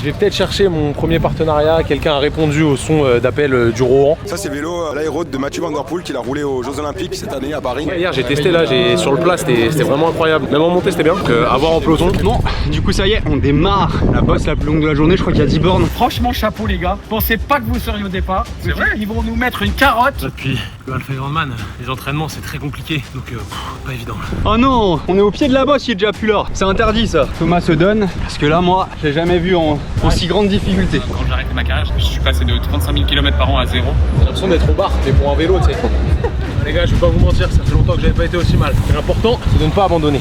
Je vais peut-être chercher mon premier partenariat. Quelqu'un a répondu au son d'appel du Rohan. Ça c'est le vélo l'aérode de Mathieu Van Der Poel qu'il a roulé aux Jeux Olympiques cette année à Paris. Ouais, hier j'ai testé là, sur le plat, c'était vraiment incroyable. Même en montée c'était bien. À voir en peloton. Bon, du coup ça y est, on démarre la bosse la plus longue de la journée, je crois qu'il y a 10 bornes. Franchement chapeau les gars, je pensais pas que vous seriez au départ. C'est vrai, ils vont nous mettre une carotte. Depuis le Alpha Ironman, les entraînements c'est très compliqué, donc pas évident. Oh non, on est au pied de la bosse, il est déjà plus là. C'est interdit ça. Thomas se donne, parce que là moi, je l'ai jamais vu en aussi grande difficulté. Quand j'ai arrêté ma carrière, je suis passé de 35 000 km par an à zéro. J'ai l'impression d'être au bar, mais pour un vélo, tu sais. Les gars, je vais pas vous mentir, ça fait longtemps que j'avais pas été aussi mal. L'important, c'est de ne pas abandonner.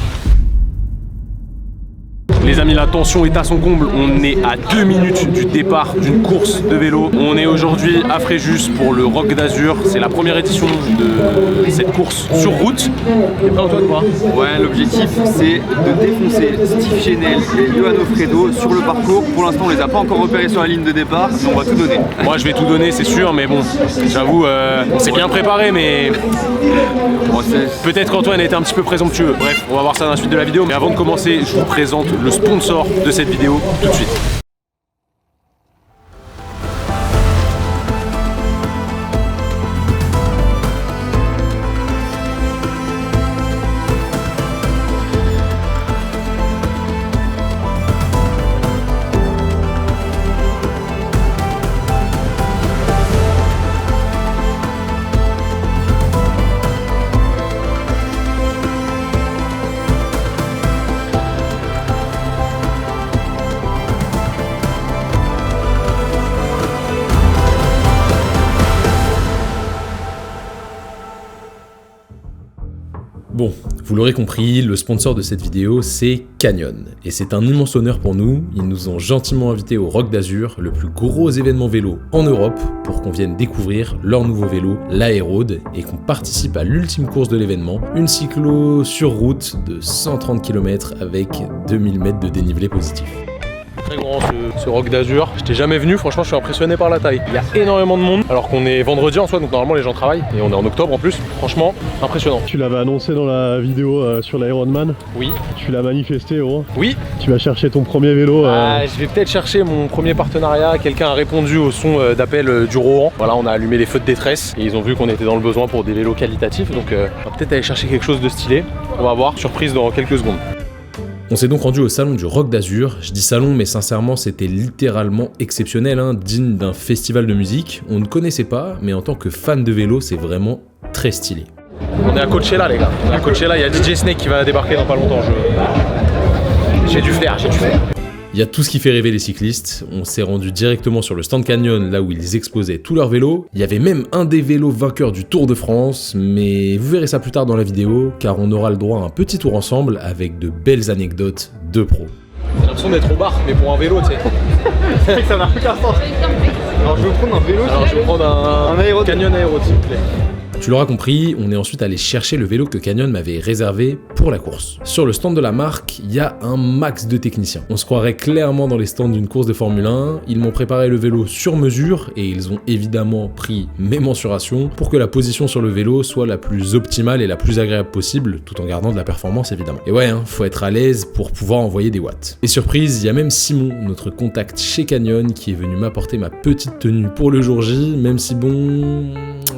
Les amis, la tension est à son comble. On est à 2 minutes du départ d'une course de vélo. On est aujourd'hui à Fréjus pour le Roc d'Azur. C'est la première édition de cette course sur route. T'es prêt Antoine quoi? Ouais, l'objectif c'est de défoncer Steve Chenel et Johan Ofredo sur le parcours. Pour l'instant, on les a pas encore repérés sur la ligne de départ, mais on va tout donner. Moi, je vais tout donner, c'est sûr, mais bon, j'avoue, on s'est bien préparé, mais Bon, peut-être qu'Antoine était un petit peu présomptueux. Bref, on va voir ça dans la suite de la vidéo. Mais avant de commencer, je vous présente le sponsor de cette vidéo tout de suite. Bon, vous l'aurez compris, le sponsor de cette vidéo c'est Canyon. Et c'est un immense honneur pour nous, ils nous ont gentiment invités au Roc d'Azur, le plus gros événement vélo en Europe, pour qu'on vienne découvrir leur nouveau vélo, l'Aérode, et qu'on participe à l'ultime course de l'événement, une cyclo sur route de 130 km avec 2000 mètres de dénivelé positif. Très grand ce Roc d'Azur. Je t'ai jamais venu, franchement je suis impressionné par la taille. Il y a énormément de monde alors qu'on est vendredi en soi, donc normalement les gens travaillent et on est en octobre en plus. Franchement impressionnant. Tu l'avais annoncé dans la vidéo sur l'Ironman. Oui. Tu l'as manifesté oh. Oui. Tu vas chercher ton premier vélo. Je vais peut-être chercher mon premier partenariat. Quelqu'un a répondu au son d'appel du Rohan. Voilà, on a allumé les feux de détresse et ils ont vu qu'on était dans le besoin pour des vélos qualitatifs. Donc on va peut-être aller chercher quelque chose de stylé. On va voir, surprise dans quelques secondes. On s'est donc rendu au salon du Roc d'Azur. Je dis salon, mais sincèrement, c'était littéralement exceptionnel, hein, digne d'un festival de musique. On ne connaissait pas, mais en tant que fan de vélo, c'est vraiment très stylé. On est à Coachella, les gars. On est à Coachella, il y a DJ Snake qui va débarquer dans pas longtemps. J'ai du flair, j'ai du flair. Il y a tout ce qui fait rêver les cyclistes. On s'est rendu directement sur le stand Canyon, là où ils exposaient tous leurs vélos. Il y avait même un des vélos vainqueurs du Tour de France, mais vous verrez ça plus tard dans la vidéo, car on aura le droit à un petit tour ensemble avec de belles anecdotes de pros. J'ai l'impression d'être au bar, mais pour un vélo, tu sais. Ça n'a aucun sens. Alors je vais prendre un vélo. Alors je vais prendre un Aérode. Canyon Aérode, s'il vous plaît. Tu l'auras compris, on est ensuite allé chercher le vélo que Canyon m'avait réservé pour la course. Sur le stand de la marque, il y a un max de techniciens. On se croirait clairement dans les stands d'une course de Formule 1. Ils m'ont préparé le vélo sur mesure et ils ont évidemment pris mes mensurations pour que la position sur le vélo soit la plus optimale et la plus agréable possible, tout en gardant de la performance évidemment. Et ouais, hein, faut être à l'aise pour pouvoir envoyer des watts. Et surprise, il y a même Simon, notre contact chez Canyon, qui est venu m'apporter ma petite tenue pour le jour J, même si bon,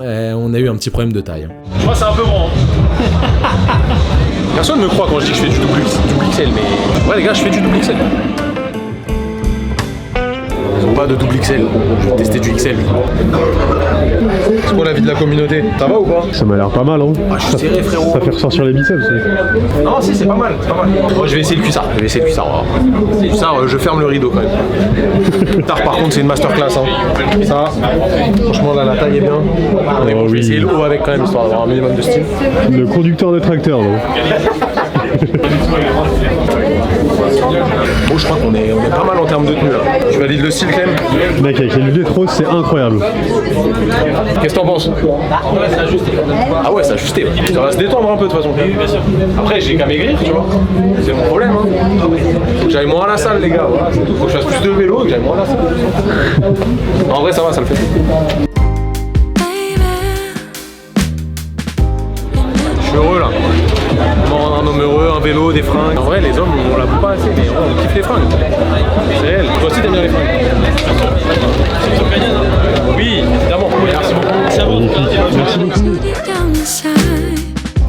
on a eu un petit problème de taille. Moi c'est un peu grand. Personne ne me croit quand je dis que je fais du double XL, mais ouais les gars, je fais du double XL. Ils ont pas de double XL, je vais tester du XL. C'est quoi l'avis de la communauté? Ça va ou pas? Ça m'a l'air pas mal hein. Ah, je suis serré frérot. Ça fait ressortir les biceps aussi. Non si c'est pas mal, c'est pas mal. Moi je vais essayer le cuissard, Le cuissard, je ferme le rideau quand même. Plus tard par contre c'est une masterclass hein. Ça, franchement là la taille est bien. Mais bon, je vais essayer le haut avec quand même, histoire d'avoir un minimum de style. Le conducteur de tracteur donc. Bon je crois qu'on est pas mal en termes de tenue là. Tu valides le style quand même? Mec avec les lunettes roses c'est incroyable. Qu'est-ce que t'en penses? Ah ouais c'est ajusté, ça va se détendre un peu de toute façon. Après j'ai qu'à maigrir tu vois, c'est mon problème hein. Faut que j'aille moins à la salle les gars, voilà, c'est tout. Faut que je fasse plus de vélo et que j'aille moins à la salle. En vrai ça va, ça le fait. Je suis heureux là. Un homme heureux, un vélo, des fringues. En vrai, les hommes, on l'avoue pas assez, mais on kiffe les fringues. C'est réel. Toi aussi, t'aimes bien les fringues? Oui, évidemment. Merci beaucoup.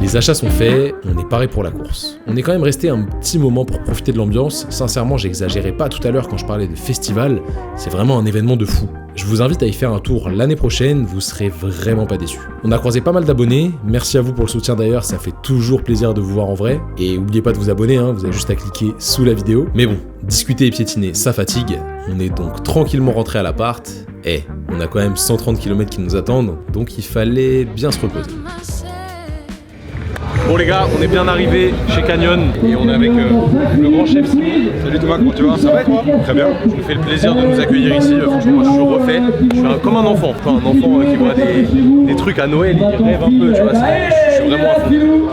Les achats sont faits, on est paré pour la course. On est quand même resté un petit moment pour profiter de l'ambiance. Sincèrement, j'exagérais pas tout à l'heure quand je parlais de festival. C'est vraiment un événement de fou. Je vous invite à y faire un tour l'année prochaine, vous serez vraiment pas déçus. On a croisé pas mal d'abonnés, merci à vous pour le soutien d'ailleurs, ça fait toujours plaisir de vous voir en vrai. Et n'oubliez pas de vous abonner, vous avez juste à cliquer sous la vidéo. Mais bon, discuter et piétiner, ça fatigue. On est donc tranquillement rentré à l'appart. On a quand même 130 km qui nous attendent, donc il fallait bien se reposer. Bon les gars, on est bien arrivé chez Canyon et on est avec le grand chef Simon. Salut Thomas, comment tu vas? Ça va et toi? Très bien. Je nous fais le plaisir de nous accueillir ici. Franchement, moi je suis refait. Je suis comme un enfant. Un enfant qui voit des trucs à Noël, il rêve un peu, tu vois. Je suis vraiment à fond.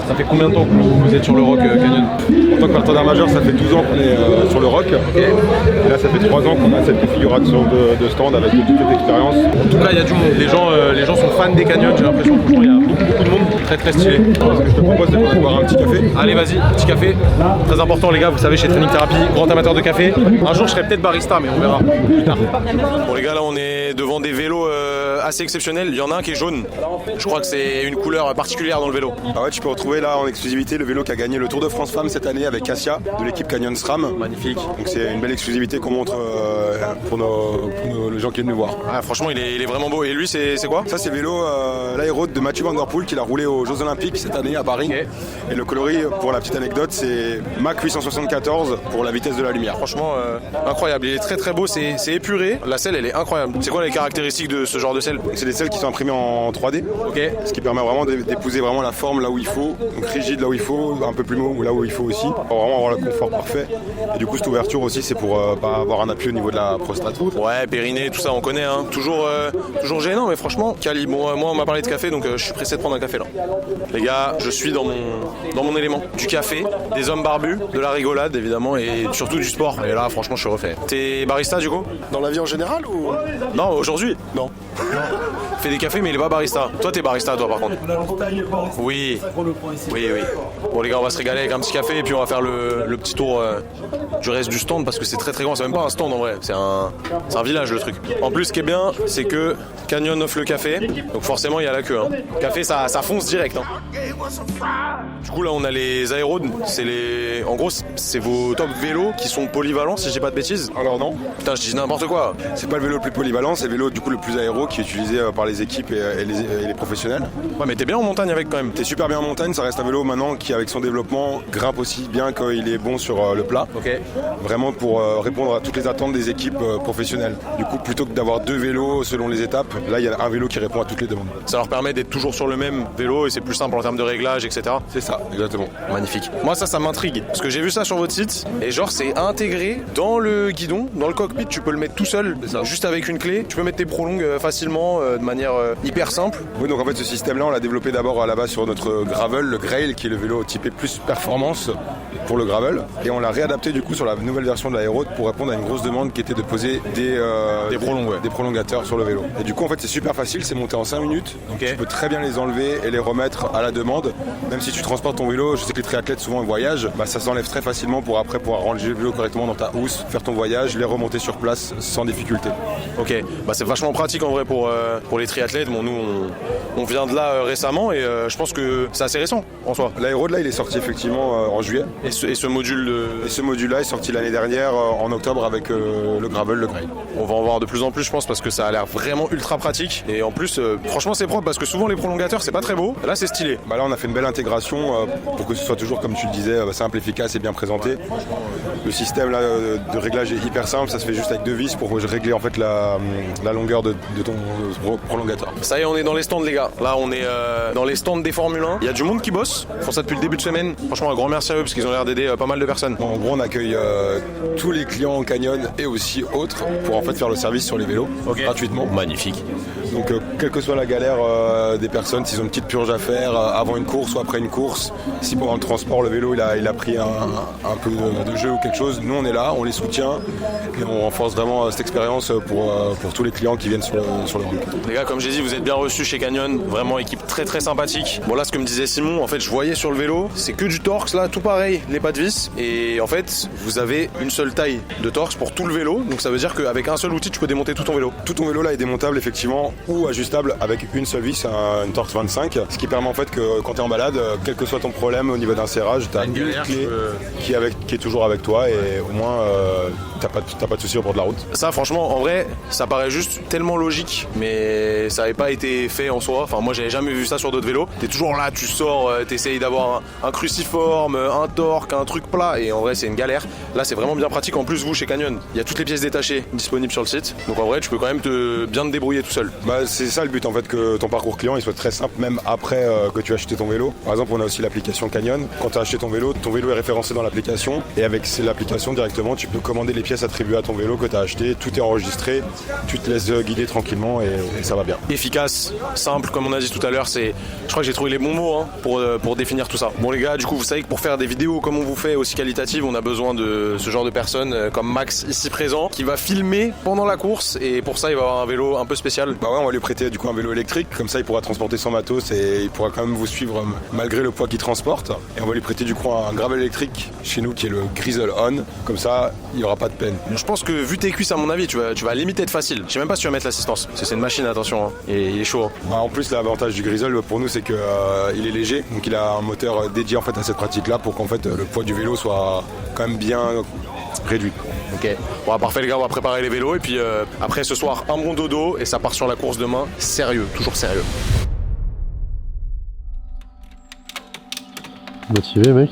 Ça fait combien de temps que vous êtes sur le rock Canyon? En tant que partenaire majeur, ça fait 12 ans qu'on est sur le rock. Et là, ça fait 3 ans qu'on a cette configuration de stand avec toute cette expérience. En tout cas, il y a du monde. Les gens sont fans des Canyons. J'ai l'impression qu'il y a beaucoup de monde. Très très stylé. Ce que je te propose, c'est qu'on aille boire un petit café. Allez, vas-y, petit café. Très important, les gars. Vous savez, chez Training Therapy, grand amateur de café. Un jour, je serai peut-être barista, mais on verra plus tard. Bon, les gars, là, on est devant des vélos assez exceptionnels. Il y en a un qui est jaune. Je crois que c'est une couleur particulière dans le vélo. Ah ouais, tu peux retrouver là en exclusivité le vélo qui a gagné le Tour de France Femmes cette année avec Cassia de l'équipe Canyon SRAM. Magnifique. Donc c'est une belle exclusivité qu'on montre pour les gens qui viennent nous voir. Ah, franchement, il est vraiment beau. Et lui, c'est quoi? Ça, c'est le vélo l'Aéroad de Mathieu Van Der Poel qu'il a roulé aux Jeux Olympiques cette année à Paris. Okay. Et le coloris, pour la petite anecdote, c'est Mach 874 pour la vitesse de la lumière. Franchement, incroyable. Il est très très beau. C'est épuré. La selle, elle est incroyable. C'est quoi les caractéristiques de ce genre de selle? C'est des selles qui sont imprimées en 3D. Ok. Ce qui permet vraiment d'épouser vraiment la forme là où il faut, donc rigide là où il faut, un peu plus mou là où il faut aussi, pour vraiment avoir le confort parfait. Et du coup, cette ouverture aussi, c'est pour pas avoir un appui au niveau de la prostate. Ouais, périnée, tout ça, on connaît. Toujours gênant, mais franchement, quali. Bon, moi, on m'a parlé de café, donc je suis pressé de prendre un café là. Les gars, je suis dans mon élément. Du café, des hommes barbus, de la rigolade évidemment, et surtout du sport. Et là, franchement, je suis refait. T'es barista du coup? Dans la vie en général ou? Non, aujourd'hui. Non. Fait des cafés, mais il est pas barista. Toi, t'es barista, toi, par contre. Oui. Bon, les gars, on va se régaler avec un petit café et puis on va faire le petit tour du reste du stand parce que c'est très très grand. C'est même pas un stand en vrai, c'est un village le truc. En plus, ce qui est bien, c'est que Canyon offre le café, donc forcément il y a la queue. Café, ça fonce direct. Du coup, là, on a les Aéroad. En gros, c'est vos top vélos qui sont polyvalents, si je dis pas de bêtises. Alors non. Putain, je dis n'importe quoi. C'est pas le vélo le plus polyvalent, c'est le vélo du coup le plus aéro qui est utilisé par les équipes et les professionnels. Ouais, mais t'es bien en montagne avec quand même. T'es super bien en montagne, ça reste un vélo maintenant qui avec son développement grimpe aussi bien qu'il est bon sur le plat. Ok. Vraiment pour répondre à toutes les attentes des équipes professionnelles. Du coup, plutôt que d'avoir 2 vélos selon les étapes, là il y a un vélo qui répond à toutes les demandes. Ça leur permet d'être toujours sur le même vélo et c'est plus simple en termes de réglage, etc. C'est ça, exactement. Magnifique. Moi, ça m'intrigue parce que j'ai vu ça sur votre site et genre c'est intégré dans le guidon, dans le cockpit. Tu peux le mettre tout seul, juste avec une clé. Tu peux mettre tes prolongues facilement, de manière hyper simple. Oui, donc en fait ce système-là, on l'a développé d'abord à la base sur notre gravel, le Grail, qui est le vélo typé plus performance pour le gravel, et on l'a réadapté du coup sur la nouvelle version de l'Aéroad pour répondre à une grosse demande qui était de poser des prolongateurs sur le vélo. Et du coup en fait c'est super facile, c'est monté en 5 minutes. Donc okay. Tu peux très bien les enlever et les remettre à la demande. Même si tu transportes ton vélo, je sais que les triathlètes souvent voyagent, ça s'enlève très facilement pour après pouvoir ranger le vélo correctement dans ta housse, faire ton voyage, les remonter sur place sans difficulté. Ok, c'est vachement pratique en vrai pour les triathlètes. Bon, nous on vient de là récemment et je pense que c'est assez récent en soi. L'Aéroad là il est sorti effectivement en juillet. Et ce module ce module là est sorti l'année dernière en octobre avec le gravel, le Grail. On va en voir de plus en plus je pense parce que ça a l'air vraiment ultra pratique et en plus franchement c'est propre parce que souvent les prolongateurs c'est pas très beau. Là c'est stylé. Là on a fait une belle intégration pour que ce soit toujours comme tu le disais simple, efficace et bien présenté. Le système là de réglage est hyper simple, ça se fait juste avec 2 vis pour régler en fait la longueur de ton prolongateur. Ça y est, on est dans les stands les gars. Là on est dans les stands des Formule 1. Il y a du monde qui bosse, ils font ça depuis le début de semaine. Franchement un grand merci à eux parce qu'ils ont l'air d'aider pas mal de personnes. En gros on accueille tous les clients en Canyon et aussi autres pour en fait faire le service sur les vélos gratuitement. Magnifique. Donc quelle que soit la galère des personnes, s'ils ont une petite purge à faire avant une course ou après une course, si pendant le transport le vélo il a pris un peu de jeu ou quelque chose, nous on est là, on les soutient et on renforce vraiment cette expérience pour tous les clients qui viennent sur le roller. Les gars, comme j'ai dit, vous êtes bien reçus chez Canyon, vraiment équipe très très sympathique. Bon là, ce que me disait Simon, en fait je voyais sur le vélo, c'est que du torx là, tout pareil, les pas de vis, et en fait vous avez une seule taille de torx pour tout le vélo, donc ça veut dire qu'avec un seul outil tu peux démonter tout ton vélo. Tout ton vélo là est démontable effectivement ou ajustable avec une seule vis, une Torx 25, ce qui permet en fait que quand tu es en balade, quel que soit ton problème au niveau d'un serrage, tu as une clé qui est toujours avec toi et au moins t'as pas de soucis au bord de la route. Ça franchement en vrai ça paraît juste tellement logique, mais ça n'avait pas été fait en soi. Enfin moi j'avais jamais vu ça sur d'autres vélos. T'es toujours là, tu sors, t'essayes d'avoir un cruciforme, un torque, un truc plat, et en vrai c'est une galère. Là c'est vraiment bien pratique. En plus vous chez Canyon, il y a toutes les pièces détachées disponibles sur le site, donc en vrai tu peux quand même bien te débrouiller tout seul. Bah, c'est ça le but en fait, que ton parcours client il soit très simple même après que tu as acheté ton vélo. Par exemple on a aussi l'application Canyon. Quand tu as acheté ton vélo est référencé dans l'application et avec l'application directement tu peux commander les pièces attribuées à ton vélo que tu as acheté, tout est enregistré, tu te laisses guider tranquillement et ça va bien. Efficace, simple comme on a dit tout à l'heure, je crois que j'ai trouvé les bons mots pour définir tout ça. Bon les gars, du coup vous savez que pour faire des vidéos comme on vous fait aussi qualitatives, on a besoin de ce genre de personnes comme Max ici présent qui va filmer pendant la course, et pour ça il va avoir un vélo un peu spécial. Bah ouais, on va lui prêter du coup un vélo électrique, comme ça il pourra transporter son matos et il pourra quand même vous suivre malgré le poids qu'il transporte, et on va lui prêter du coup un gravel électrique chez nous qui est le Grizzle On, comme ça il n'y aura pas de peine. Je pense que vu tes cuisses à mon avis tu vas limiter être facile. Je sais même pas si tu vas mettre l'assistance, c'est une machine, attention hein. Et il est chaud hein. Bah, en plus l'avantage du Grizzle pour nous c'est que il est léger, donc il a un moteur dédié en fait à cette pratique là pour qu'en fait le poids du vélo soit quand même bien réduit. Ok, bon parfait les gars, on va préparer les vélos et puis après ce soir un bon dodo et ça part sur la course demain, sérieux, toujours sérieux. Motivé mec.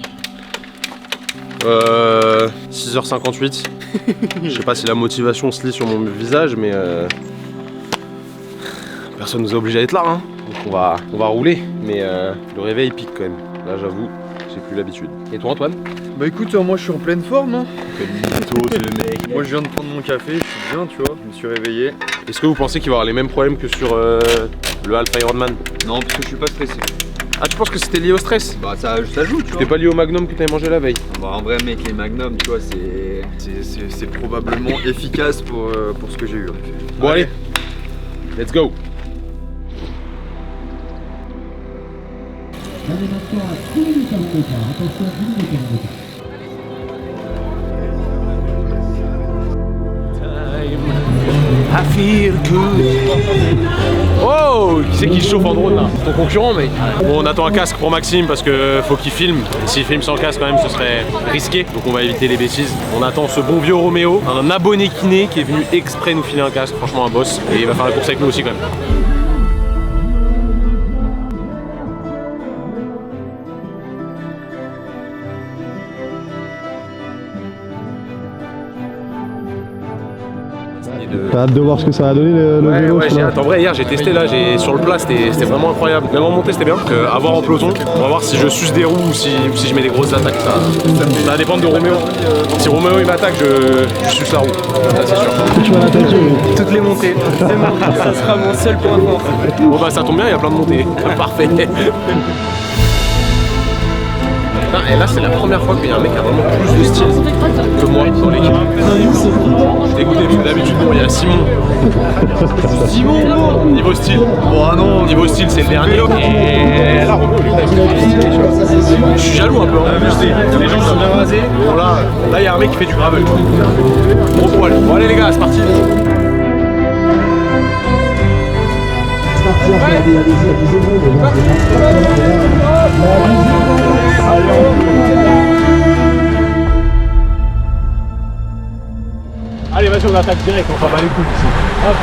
6h58. Je sais pas si la motivation se lit sur mon visage, mais personne nous a obligés à être là, hein. Donc on va rouler, mais le réveil pique quand même. Là j'avoue, j'ai plus l'habitude. Et toi Antoine? Bah écoute, moi je suis en pleine forme hein. C'est le mec. Moi je viens de prendre mon café, je suis bien tu vois, je me suis réveillé. Est-ce que vous pensez qu'il va y avoir les mêmes problèmes que sur le Alpha Ironman? Non parce que je suis pas stressé. Ah tu penses que c'était lié au stress? Bah ça joue tu vois. C'était pas lié au Magnum que t'avais mangé la veille? Bah en vrai mec, les Magnum tu vois c'est probablement efficace pour ce que j'ai eu en effet. Bon allez, let's go. I feel good. Oh, qui c'est qui chauffe en drone là? Ton concurrent mec. Bon, on attend un casque pour Maxime parce que faut qu'il filme. S'il filme sans casque quand même ce serait risqué, donc on va éviter les bêtises. On attend ce bon vieux Roméo, un abonné kiné qui est venu exprès nous filer un casque, franchement un boss, et il va faire la course avec nous aussi quand même. T'as hâte de voir ce que ça va donner le vélo? Ouais, j'ai hâte. En vrai, hier j'ai testé là, sur le plat, c'était vraiment incroyable. Même en montée, c'était bien. À voir en peloton, on va voir si je suce des roues ou si je mets des grosses attaques. Ça va dépendre de Roméo. Si Roméo il m'attaque, je suce la roue. Ça, c'est sûr. Tu vas l'attaquer. Toutes les montées. Ça sera mon seul point fort. Bon bah ça tombe bien, il y a plein de montées. Parfait. Et là c'est la première fois qu'il y a un mec qui a vraiment plus de style que moi dans l'équipe. Je suis dégoûté parce que d'habitude bon, il y a Simon. Niveau style. Bon non, Niveau style c'est le dernier. Et là Roméo lui je suis jaloux un peu hein. Les gens sont bien rasés. Bon là il y a un mec qui fait du gravel. Gros poil. Bon allez les gars, c'est parti. Allez vas-y on attaque direct, on s'en bat les couilles ici. Hop.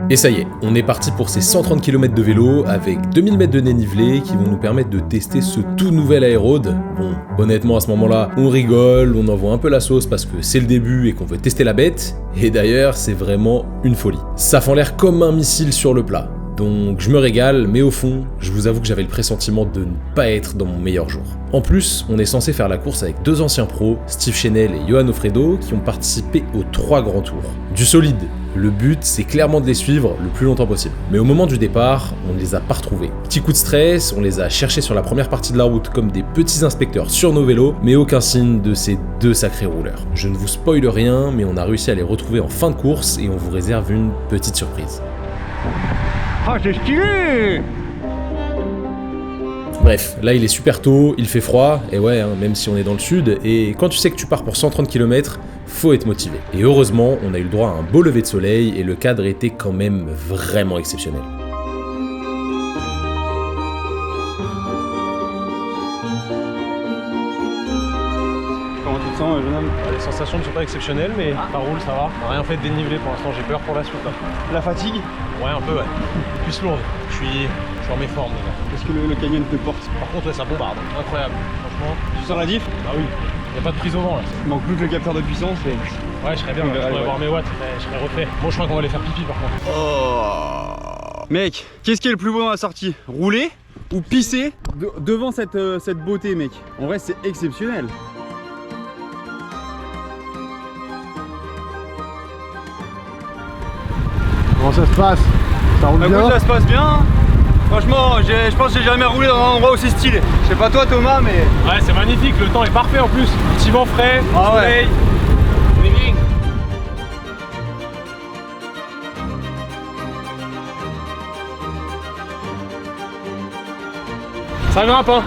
Et ça y est, on est parti pour ces 130 km de vélo avec 2000 mètres de dénivelé qui vont nous permettre de tester ce tout nouvel aérode. Bon, honnêtement à ce moment-là, on rigole, on envoie un peu la sauce parce que c'est le début et qu'on veut tester la bête. Et d'ailleurs, c'est vraiment une folie. Ça fend l'air comme un missile sur le plat. Donc je me régale, mais au fond, je vous avoue que j'avais le pressentiment de ne pas être dans mon meilleur jour. En plus, on est censé faire la course avec deux anciens pros, Steve Chenel et Johan Ofredo, qui ont participé aux 3 grands tours. Du solide, Le but, c'est clairement de les suivre le plus longtemps possible. Mais au moment du départ, on ne les a pas retrouvés. Petit coup de stress, on les a cherchés sur la première partie de la route comme des petits inspecteurs sur nos vélos, mais aucun signe de ces deux sacrés rouleurs. Je ne vous spoile rien, mais on a réussi à les retrouver en fin de course et on vous réserve une petite surprise. Ah, c'est stylé! Bref, là il est super tôt, il fait froid, et ouais, même si on est dans le sud, et quand tu sais que tu pars pour 130 km, faut être motivé. Et heureusement, on a eu le droit à un beau lever de soleil, et le cadre était quand même vraiment exceptionnel. Comment tu te sens, jeune homme? Les sensations ne sont pas exceptionnelles, mais ça roule, ça va. On n'a rien fait de dénivelé pour l'instant, j'ai peur pour la suite. Là. La fatigue? Ouais, un peu, ouais. Plus lourde. Je suis en méforme, les gars. Est-ce que le canyon te porte? Par contre, ouais, ça bombarde. Incroyable. Franchement. Tu sens la diff? Bah oui. Y a pas de prise au vent là. Il manque plus que le capteur de puissance et... Ouais, je serais bien. On verra, Je pourrais ouais. voir mes watts, je serais refait. Bon, je crois qu'on va aller faire pipi par contre. Oh. Mec, qu'est-ce qui est le plus beau dans la sortie? Rouler ou pisser devant cette beauté, mec? En vrai, c'est exceptionnel. Comment ça se passe? Ça roule bien? Écoute, ça se passe bien. Franchement, je pense que j'ai jamais roulé dans un endroit aussi stylé. Je sais pas toi, Thomas, mais... Ouais, c'est magnifique, le temps est parfait en plus. Petit vent frais, Ah ouais. soleil. Ça grimpe hein.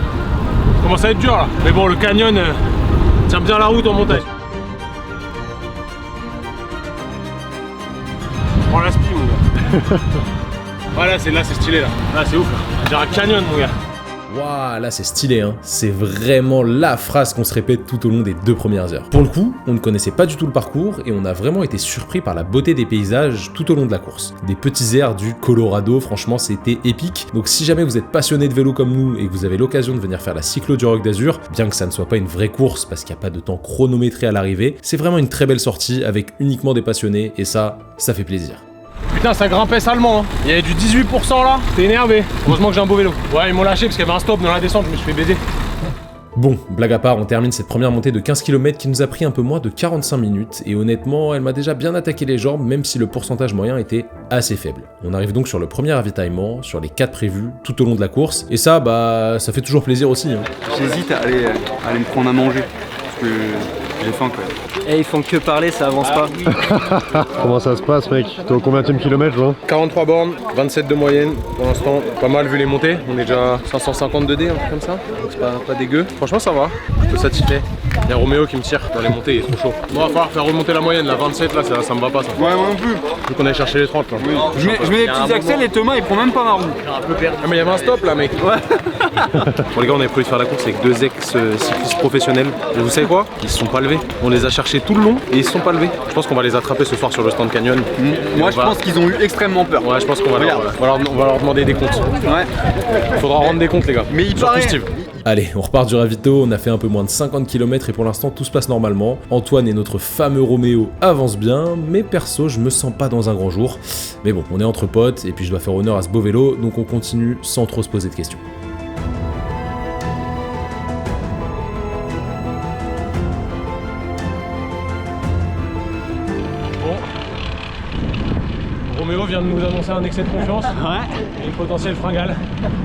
Ça commence à être dur là. Mais bon, le canyon tient bien la route en montagne. Prends la spi mon gars. Voilà, c'est stylé là. Là c'est ouf là. On dirait un canyon mon gars. Waouh, là c'est stylé, hein. C'est vraiment la phrase qu'on se répète tout au long des 2 premières heures. Pour le coup, on ne connaissait pas du tout le parcours et on a vraiment été surpris par la beauté des paysages tout au long de la course. Des petits airs du Colorado, franchement c'était épique. Donc si jamais vous êtes passionné de vélo comme nous et que vous avez l'occasion de venir faire la cyclo du Roc d'Azur, bien que ça ne soit pas une vraie course parce qu'il n'y a pas de temps chronométré à l'arrivée, c'est vraiment une très belle sortie avec uniquement des passionnés et ça fait plaisir. Putain, ça grimpait salement, hein. Il y avait du 18% là, t'es énervé. Heureusement que j'ai un beau vélo. Ouais, ils m'ont lâché parce qu'il y avait un stop dans la descente, je me suis fait baiser. Bon, blague à part, on termine cette première montée de 15 km qui nous a pris un peu moins de 45 minutes et honnêtement, elle m'a déjà bien attaqué les jambes même si le pourcentage moyen était assez faible. On arrive donc sur le premier ravitaillement, sur les 4 prévus tout au long de la course et ça, ça fait toujours plaisir aussi. Hein. J'hésite à aller me prendre à manger parce que j'ai faim quoi. Eh, ils font que parler, ça avance pas. Comment ça se passe, mec? T'es au combienième kilomètre là? 43 bornes, 27 de moyenne pour l'instant. Pas mal vu les montées. On est déjà 550 de D, un truc comme ça. Donc c'est pas dégueu. Franchement, ça va. Plutôt satisfait. Il y a Roméo qui me tire dans les montées, il est trop chaud. Bon, va falloir faire remonter la moyenne. La 27 là, ça me va pas ça. Ouais, moi non plus. Faut qu'on aille chercher les 30 là. Oui. Je mets les petits axels et Thomas il prend même pas ma roue. Ah, mais il y avait un stop là, mec. Ouais. Bon, les gars, on avait prévu de faire la course avec 2 ex-cyclistes professionnels. Et vous savez quoi? Ils se sont pas levés. On les a cherchés tout le long et ils se sont pas levés. Je pense qu'on va les attraper ce soir sur le stand canyon. Moi je pense qu'ils ont eu extrêmement peur. Ouais, je pense qu'on va leur demander des comptes. Ouais. Faudra rendre des comptes, les gars. Mais il Surtout paraît. Steve. Allez, on repart du ravito, on a fait un peu moins de 50 km et pour l'instant tout se passe normalement. Antoine et notre fameux Roméo avancent bien, mais perso je me sens pas dans un grand jour. Mais bon, on est entre potes et puis je dois faire honneur à ce beau vélo, donc on continue sans trop se poser de questions. Roméo vient de nous annoncer un excès de confiance Ouais. et une potentielle fringale.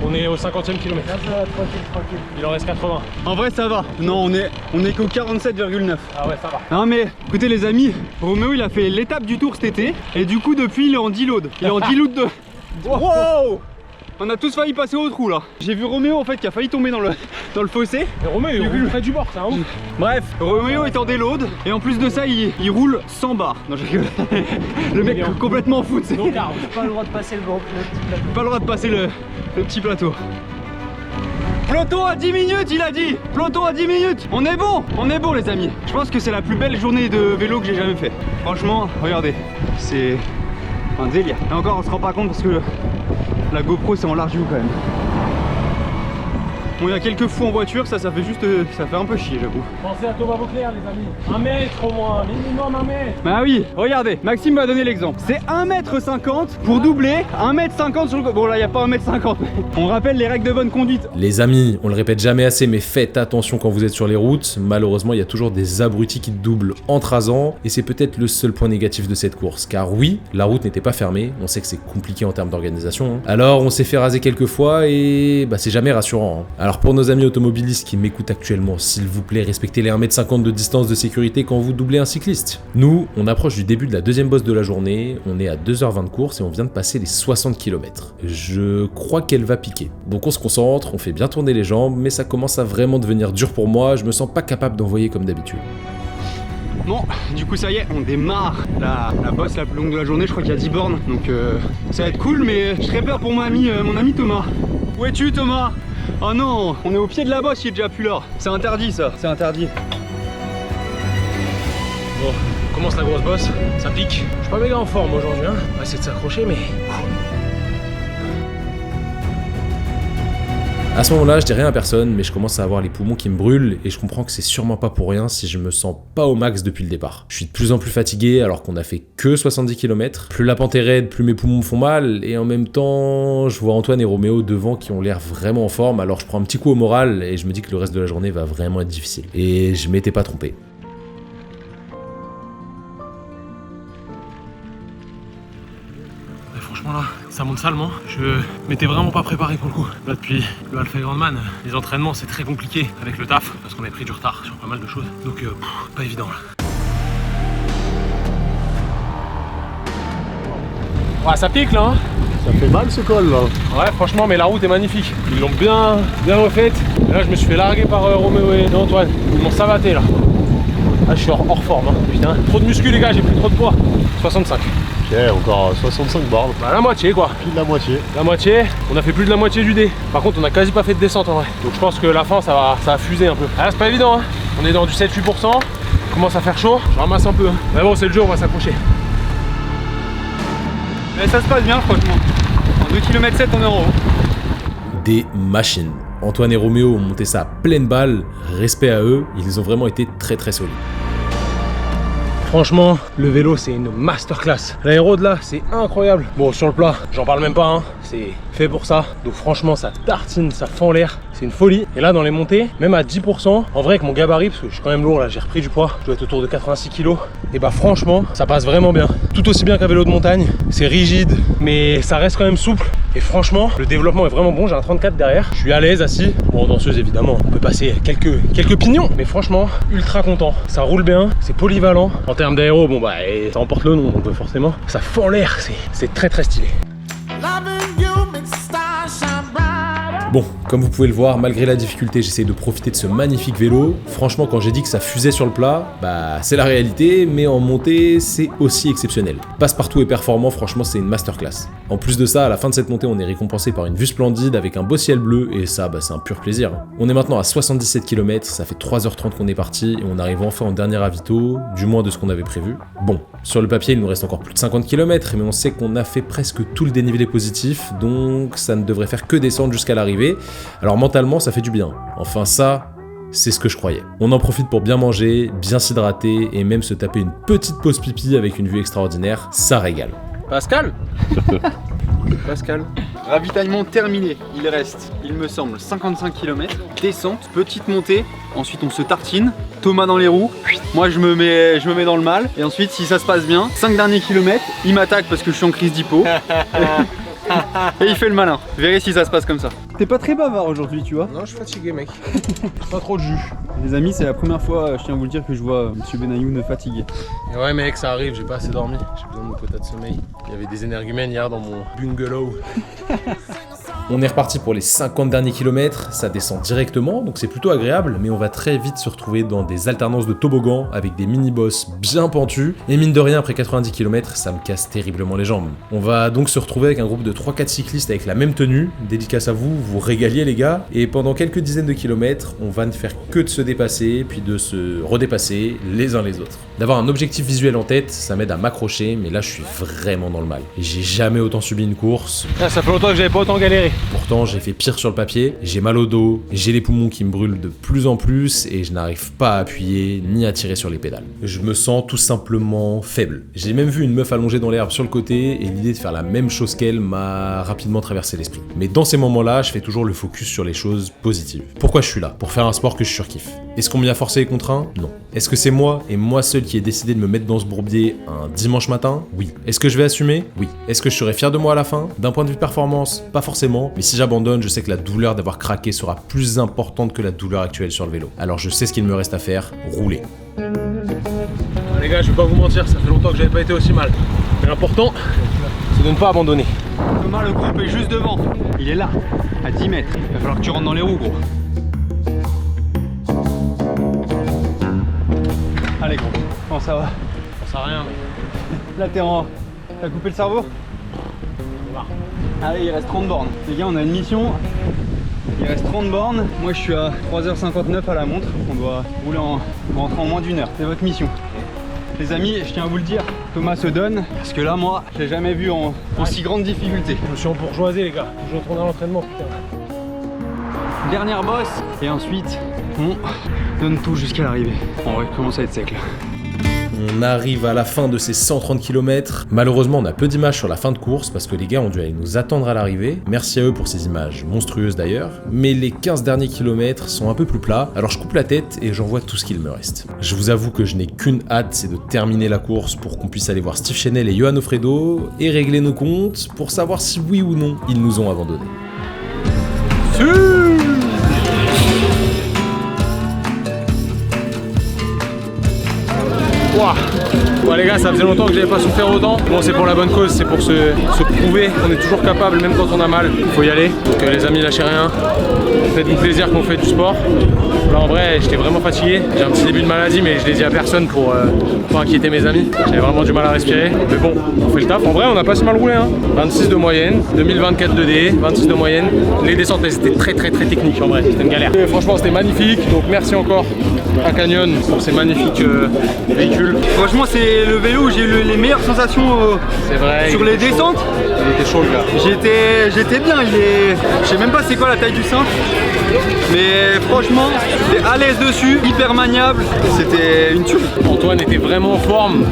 On est au 50e kilomètre. Tranquille. Il en reste 80. En vrai ça va. Non, on est qu'au 47,9. Ah ouais, ça va. Non mais écoutez les amis, Roméo il a fait l'étape du tour cet été et du coup depuis il est en 10 loads. Il est en 10 loads de... Wow. On a tous failli passer au trou là. J'ai vu Roméo en fait qui a failli tomber dans le fossé. Et Roméo, il roule près du bord, c'est un ouf. Bref, Roméo est en déload et en plus de ça il roule sans barre. Non je rigole. Le mec complètement fou, c'est Donc, arme. Pas le droit de passer le petit plateau. pas le droit de passer le petit plateau. Peloton à 10 minutes il a dit. Peloton à 10 minutes. On est bon les amis. Je pense que c'est la plus belle journée de vélo que j'ai jamais fait. Franchement, regardez, c'est un délire. Et encore on se rend pas compte parce que la GoPro c'est en large vue quand même. Bon, il y a quelques fous en voiture, ça fait juste... ça fait un peu chier, j'avoue. Pensez à Thomas Vauclair, les amis. 1 mètre au moins, minimum 1 mètre. Bah oui, regardez, Maxime m'a donné l'exemple. C'est 1m50 pour doubler, 1m50 sur le... Bon là, il n'y a pas 1m50. On rappelle les règles de bonne conduite. Les amis, on le répète jamais assez, mais faites attention quand vous êtes sur les routes. Malheureusement, il y a toujours des abrutis qui doublent en rasant, et c'est peut-être le seul point négatif de cette course. Car oui, la route n'était pas fermée, on sait que c'est compliqué en termes d'organisation. Hein. Alors, on s'est fait raser quelques fois, et bah c'est jamais rassurant. Hein. Alors pour nos amis automobilistes qui m'écoutent actuellement, s'il vous plaît, respectez les 1m50 de distance de sécurité quand vous doublez un cycliste. Nous, on approche du début de la deuxième bosse de la journée, on est à 2h20 de course et on vient de passer les 60 km. Je crois qu'elle va piquer. Donc on se concentre, on fait bien tourner les jambes, mais ça commence à vraiment devenir dur pour moi, je me sens pas capable d'envoyer comme d'habitude. Bon, du coup ça y est, on démarre la bosse la plus longue de la journée, je crois qu'il y a 10 bornes, donc ça va être cool, mais je serais peur pour mon ami Thomas. Où es-tu Thomas? Oh non, on est au pied de la bosse, il est déjà plus là. C'est interdit ça, c'est interdit. Bon, on commence la grosse bosse, ça pique. Je suis pas méga en forme aujourd'hui, hein. On va essayer de s'accrocher, mais... À ce moment-là, je dis rien à personne, mais je commence à avoir les poumons qui me brûlent et je comprends que c'est sûrement pas pour rien si je me sens pas au max depuis le départ. Je suis de plus en plus fatigué alors qu'on a fait que 70 km. Plus la pente est raide, plus mes poumons me font mal et en même temps, je vois Antoine et Roméo devant qui ont l'air vraiment en forme, alors je prends un petit coup au moral et je me dis que le reste de la journée va vraiment être difficile. Et je m'étais pas trompé. Franchement là, ça monte salement. Je m'étais vraiment pas préparé pour le coup. Là depuis le Alpha Grandman, les entraînements c'est très compliqué avec le taf parce qu'on avait pris du retard sur pas mal de choses. Donc pas évident là. Ouais, ça pique là hein. Ça fait mal ce col là. Ouais franchement, mais la route est magnifique. Ils l'ont bien refaite. Et là je me suis fait larguer par Roméo et Antoine. Ils m'ont savaté là. Là je suis hors forme hein. Putain, trop de muscu les gars, j'ai pris trop de poids. 65. Ok, encore 65 bornes. Bah la moitié quoi. Pile la moitié. La moitié, on a fait plus de la moitié du dé. Par contre on a quasi pas fait de descente en vrai. Donc je pense que la fin ça va fuser un peu. Ah c'est pas évident hein. On est dans du 7-8%. On commence à faire chaud. Je ramasse un peu. Hein. Mais bon c'est le jeu, on va s'accrocher. Mais ça se passe bien franchement. En 2 km 7 on est en haut. Des machines. Antoine et Roméo ont monté ça à pleine balle. Respect à eux, ils ont vraiment été très solides. Franchement, le vélo c'est une masterclass. L'aéro de là, c'est incroyable. Bon, sur le plat, j'en parle même pas, hein. C'est fait pour ça. Donc franchement, ça tartine, ça fend l'air. C'est une folie. Et là, dans les montées, même à 10%, en vrai, avec mon gabarit, parce que je suis quand même lourd là, j'ai repris du poids, je dois être autour de 86 kg. Et bah franchement, ça passe vraiment bien. Tout aussi bien qu'un vélo de montagne. C'est rigide, mais ça reste quand même souple. Et franchement, le développement est vraiment bon. J'ai un 34 derrière. Je suis à l'aise, assis. Bon, danseuse évidemment, on peut passer quelques pignons. Mais franchement, ultra content. Ça roule bien, c'est polyvalent. En termes d'aéro, bon bah, ça emporte le nom, donc forcément, ça fend l'air. C'est très stylé. Bon, comme vous pouvez le voir, malgré la difficulté, j'essaie de profiter de ce magnifique vélo. Franchement, quand j'ai dit que ça fusait sur le plat, bah c'est la réalité, mais en montée, c'est aussi exceptionnel. Passe-partout et performant, franchement, c'est une masterclass. En plus de ça, à la fin de cette montée, on est récompensé par une vue splendide avec un beau ciel bleu, et ça, bah c'est un pur plaisir. On est maintenant à 77 km, ça fait 3h30 qu'on est parti, et on arrive enfin en dernier ravito, du moins de ce qu'on avait prévu. Bon, sur le papier, il nous reste encore plus de 50 km, mais on sait qu'on a fait presque tout le dénivelé positif, donc ça ne devrait faire que descendre jusqu'à l'arrivée. Alors mentalement ça fait du bien, enfin ça c'est ce que je croyais. On en profite pour bien manger, bien s'hydrater et même se taper une petite pause pipi avec une vue extraordinaire, ça régale. Pascal Pascal. Ravitaillement terminé, il reste, il me semble, 55 km, descente, petite montée, ensuite on se tartine, Thomas dans les roues, moi je me mets dans le mal, et ensuite si ça se passe bien, 5 derniers kilomètres, il m'attaque parce que je suis en crise d'hypo. Et il fait le malin, verrez si ça se passe comme ça. T'es pas très bavard aujourd'hui, tu vois. Non, je suis fatigué, mec. Pas trop de jus. Les amis, c'est la première fois, je tiens à vous le dire, que je vois Monsieur Benayoun fatigué. Et ouais, mec, ça arrive, j'ai pas assez dormi. J'ai besoin de mon quota de sommeil. Il y avait des énergumènes hier dans mon bungalow. On est reparti pour les 50 derniers kilomètres, ça descend directement, donc c'est plutôt agréable, mais on va très vite se retrouver dans des alternances de toboggan avec des mini-bosses bien pentus, et mine de rien, après 90 km, ça me casse terriblement les jambes. On va donc se retrouver avec un groupe de 3-4 cyclistes avec la même tenue, dédicace à vous, vous régaliez les gars, et pendant quelques dizaines de kilomètres, on va ne faire que de se dépasser, puis de se redépasser les uns les autres. D'avoir un objectif visuel en tête, ça m'aide à m'accrocher, mais là je suis vraiment dans le mal. Et j'ai jamais autant subi une course. Ah, ça fait longtemps que j'avais pas autant galéré. Pourtant, j'ai fait pire sur le papier, j'ai mal au dos, j'ai les poumons qui me brûlent de plus en plus et je n'arrive pas à appuyer ni à tirer sur les pédales. Je me sens tout simplement faible. J'ai même vu une meuf allongée dans l'herbe sur le côté et l'idée de faire la même chose qu'elle m'a rapidement traversé l'esprit. Mais dans ces moments-là, je fais toujours le focus sur les choses positives. Pourquoi je suis là? Pour faire un sport que je surkiffe. Est-ce qu'on m'y a forcé et contraint? Non. Est-ce que c'est moi et moi seul qui ai décidé de me mettre dans ce bourbier un dimanche matin? Oui. Est-ce que je vais assumer? Oui. Est-ce que je serai fier de moi à la fin? D'un point de vue performance, pas forcément. Mais si j'abandonne, je sais que la douleur d'avoir craqué sera plus importante que la douleur actuelle sur le vélo. Alors je sais ce qu'il me reste à faire, rouler. Les gars, je vais pas vous mentir, ça fait longtemps que j'avais pas été aussi mal. Mais l'important, c'est de ne pas abandonner. Thomas, le groupe est juste devant. Il est là, à 10 mètres. Il va falloir que tu rentres dans les roues, gros. Allez, gros. Comment ça va? Ça sert à rien. Là, t'as coupé le cerveau? Allez, il reste 30 bornes. Les gars, on a une mission. Il reste 30 bornes. Moi, je suis à 3h59 à la montre. On doit rouler rentrer en moins d'1 heure. C'est votre mission. Les amis, je tiens à vous le dire, Thomas se donne. Parce que là, moi, je l'ai jamais vu en si grande difficulté. Je me suis embourgeoisé, les gars. Je retourne à l'entraînement, putain. Dernière bosse. Et ensuite, on donne tout jusqu'à l'arrivée. On va commencer à être sec là. On arrive à la fin de ces 130 km. Malheureusement, on a peu d'images sur la fin de course parce que les gars ont dû aller nous attendre à l'arrivée. Merci à eux pour ces images monstrueuses d'ailleurs. Mais les 15 derniers kilomètres sont un peu plus plats, alors je coupe la tête et j'envoie tout ce qu'il me reste. Je vous avoue que je n'ai qu'une hâte, c'est de terminer la course pour qu'on puisse aller voir Steve Chenel et Johan Ofredo et régler nos comptes pour savoir si oui ou non ils nous ont abandonnés. Wow. Ouais les gars, ça faisait longtemps que j'avais pas souffert autant. Bon, c'est pour la bonne cause, c'est pour se prouver qu'on est toujours capable, même quand on a mal. Il faut y aller. Donc les amis, lâchez rien. Faites-vous plaisir qu'on fait du sport. Là en vrai, j'étais vraiment fatigué. J'ai un petit début de maladie, mais je l'ai dit à personne pour inquiéter mes amis. J'avais vraiment du mal à respirer. Mais bon, on fait le taf. En vrai, on a pas si mal roulé. Hein. 26 de moyenne, 2024 2D, 26 de moyenne. Les descentes, elles étaient très techniques en vrai. C'était une galère. Et franchement, c'était magnifique. Donc merci encore à Canyon pour ces magnifiques véhicules. Franchement, c'est le vélo où j'ai eu les meilleures sensations sur les descentes. Il était chaud le gars. J'étais bien, je sais même pas c'est quoi la taille du cintre. Mais franchement, j'étais à l'aise dessus, hyper maniable. C'était une tuerie. Antoine était vraiment en forme.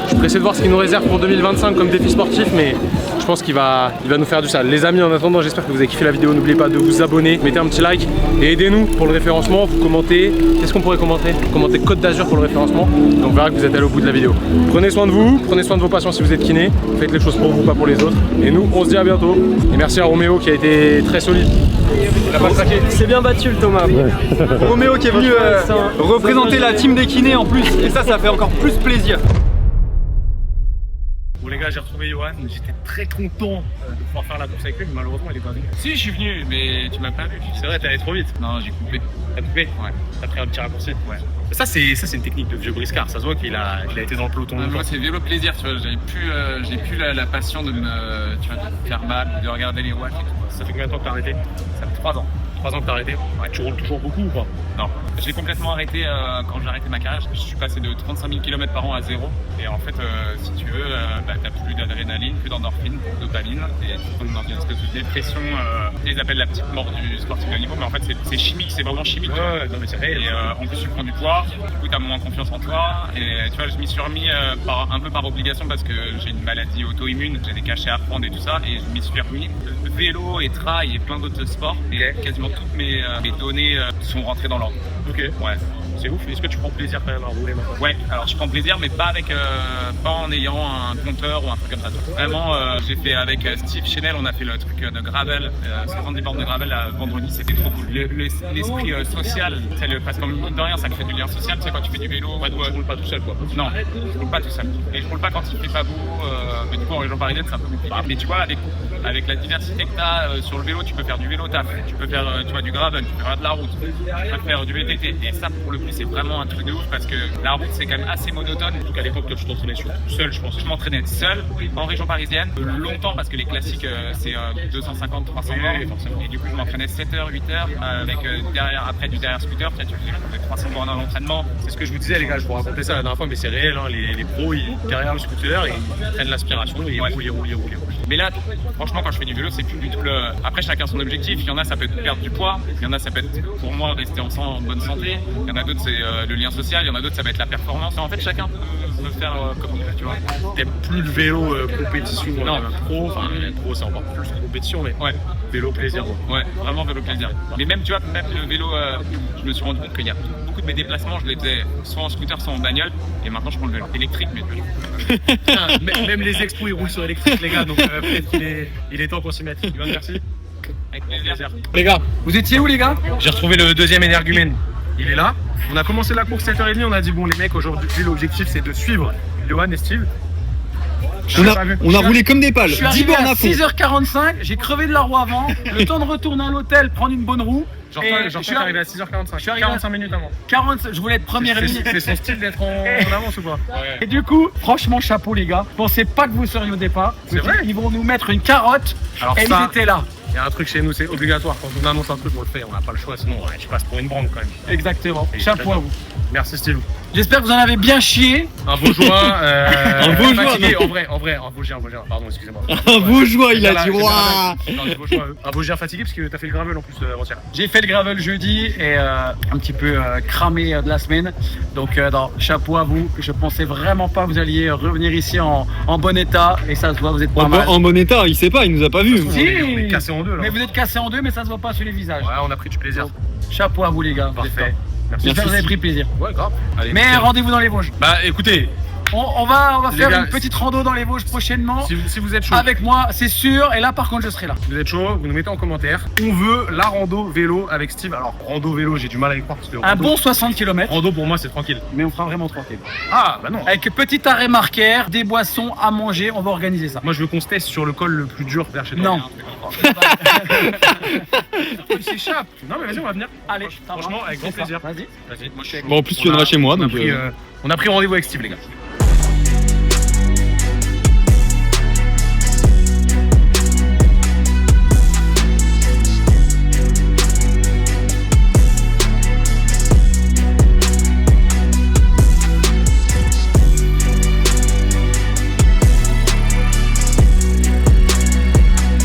Je suis pressé de voir ce qu'il nous réserve pour 2025 comme défi sportif, mais je pense qu'il va nous faire du sale. Les amis, en attendant, j'espère que vous avez kiffé la vidéo. N'oubliez pas de vous abonner, mettez un petit like et aidez-nous pour le référencement. Vous commentez. Qu'est-ce qu'on pourrait commenter? Commentez Côte d'Azur pour le référencement. Donc on verra que vous êtes allé au bout de la vidéo. Prenez soin de vous, prenez soin de vos patients si vous êtes kiné. Faites les choses pour vous, pas pour les autres. Et nous, on se dit à bientôt. Et merci à Roméo qui a été très solide. Il a pas craqué. C'est bien battu le Thomas. Ouais. Roméo qui est venu représenter la team des kinés en plus. Et ça fait encore plus plaisir. Bon les gars, j'ai retrouvé Johan, j'étais très content de pouvoir faire la course avec lui, mais malheureusement il est pas venu. Si, je suis venu, mais tu m'as pas vu. C'est vrai, t'es allé trop vite. Non, j'ai coupé. T'as coupé? Ouais. T'as pris un petit raccourci? Ouais. Ça c'est une technique de vieux briscard, ça se voit qu'il a été dans le peloton. Moi c'est vélo plaisir, tu vois, j'ai plus la passion de me faire mal, de regarder les watts et tout. Ça fait combien de temps que t'as arrêté? Ça fait 3 ans. 3 ans que t'as arrêté? Ouais. Tu roules toujours beaucoup ou pas? Non, j'ai complètement arrêté quand j'ai arrêté ma carrière. Je suis passé de 35 000 km par an à 0. Et en fait, si tu veux, t'as plus d'adrénaline, plus d'endorphine, plus de dopamine. Et tu tombes dans une espèce de dépression. Ils appellent la petite mort du sportif de niveau, mais en fait c'est chimique, c'est vraiment chimique. Ouais, non mais c'est réel. Et en plus tu prends du poids, du coup t'as moins confiance en toi. Et tu vois, je m'y suis remis un peu par obligation parce que j'ai une maladie auto-immune, j'ai des cachets à prendre et tout ça. Et je m'y suis remis. Vélo et trail et plein d'autres sports. Et quasiment toutes mes données sont rentrées dans l'ordre. Ok. Ouais. C'est ouf. Est-ce que tu prends plaisir quand même à rouler maintenant? Ouais, alors je prends plaisir, mais pas en ayant un compteur ou un truc comme ça. Vraiment, j'ai fait avec Steve Chenel, on a fait le truc de gravel, 70 bornes de gravel vendredi, c'était trop cool. L'esprit social, parce qu'en mine de rien, ça crée du lien social, tu sais, quand tu fais du vélo. Ouais, tu roules pas tout seul quoi. Non, je roule pas tout seul. Et je roule pas quand il fait pas beau, mais du coup en région parisienne, c'est un peu compliqué. Mais tu vois, avec la diversité que tu as sur le vélo, tu peux faire du vélo taf, tu peux faire du gravel, tu peux faire de la route, tu peux faire du VTT. Et ça, pour le coup, c'est vraiment un truc de ouf parce que la route c'est quand même assez monotone. Donc à l'époque, toi, tu t'entraînais seul, je pense. Je m'entraînais seul en région parisienne longtemps parce que les classiques c'est 250, 300 bornes. forcément. Et du coup je m'entraînais 7h, 8h avec derrière, après du derrière scooter, tu faisais 300 bornes à l'entraînement. C'est ce que je vous disais, les gars, je vous racontais ça la dernière fois, mais c'est réel, hein, les pros, ils derrière le scooter, ils prennent l'aspiration, ils roulent. Mais là, franchement, quand je fais du vélo, c'est plus du tout le. Après, chacun son objectif. Il y en a, ça peut être perdre du poids. Il y en a, ça peut être, pour moi, rester en bonne santé. Il y en a d'autres, c'est le lien social. Il y en a d'autres, ça va être la performance. En fait, chacun peut faire comme il veut, tu vois. T'aimes plus le vélo compétition, non, pro, enfin, pro, c'est encore plus compétition, mais ouais. Vélo plaisir. Ouais, vraiment vélo plaisir. Mais même, tu vois, même le vélo, je me suis rendu compte qu'il y a beaucoup de mes déplacements, je les faisais soit en scooter, soit en bagnole. Et maintenant, je prends le vélo électrique, mais même les expos, ils roulent sur électrique, les gars, donc peut-être qu'il est temps qu'on s'y mette. Yvan, merci. avec plaisir. Les gars, vous étiez où, les gars? J'ai retrouvé le deuxième énergumène. Il est là. On a commencé la course 7h30, on a dit bon les mecs, aujourd'hui l'objectif c'est de suivre Johan et Steve. On a roulé comme des pales. Je suis arrivé à 6h45, j'ai crevé de la roue avant, le temps de retourner à l'hôtel, prendre une bonne roue. Genre toi, t'es arrivé à 6h45, je suis arrivé 45 minutes avant. 40, je voulais être première minute. C'est son style d'être en avance ou pas? Ouais. Et du coup, franchement, chapeau les gars. Je pensais pas que vous seriez au départ. C'est vrai. Ils vont nous mettre une carotte. Alors et ça, ils étaient là. Il y a un truc chez nous, c'est obligatoire. Quand on annonce un truc, on le fait. On n'a pas le choix, sinon je passe pour une branque quand même. Exactement. Chapeau à vous. Merci Steve. J'espère que vous en avez bien chié. Un Vosgeois, un Vosgeois, fatigué, en vrai, un Vosgien, pardon, excusez-moi. Un Vosgeois, il a dit waouh. Un Vosgien fatigué parce que t'as fait le gravel en plus avant-hier. J'ai fait le gravel jeudi et un petit peu cramé de la semaine. Donc chapeau à vous. Je pensais vraiment pas que vous alliez revenir ici en bon état et ça se voit, vous êtes pas mal. En bon état, il sait pas, il nous a pas vu. Si, on est cassé en deux là. Mais vous êtes cassé en deux, mais ça se voit pas sur les visages. Ouais, on a pris du plaisir. Chapeau à vous les gars. Parfait. Merci. J'espère que vous avez pris plaisir. Ouais, grave. Allez, mais rendez-vous dans les Vosges. Bah écoutez, on va faire une petite rando dans les Vosges prochainement. Si vous êtes chaud. Avec moi, c'est sûr. Et là, par contre, je serai là. Si vous êtes chaud, vous nous mettez en commentaire. On veut la rando vélo avec Steve. Alors, rando vélo, j'ai du mal à y croire parce que. Un bon 60 km. Rando pour moi, c'est tranquille. Mais on fera vraiment tranquille. Ah, bah non. Avec petit arrêt marquaire, des boissons à manger, on va organiser ça. Moi, je veux qu'on se teste sur le col le plus dur vers chez toi. Non. Il s'échappe. Non, mais vas-y, on va venir. Allez, franchement, avec grand plaisir. Vas-y. Moi, je suis. Bon, en plus, tu viendras chez moi. Donc on a pris rendez-vous avec Steve, les gars.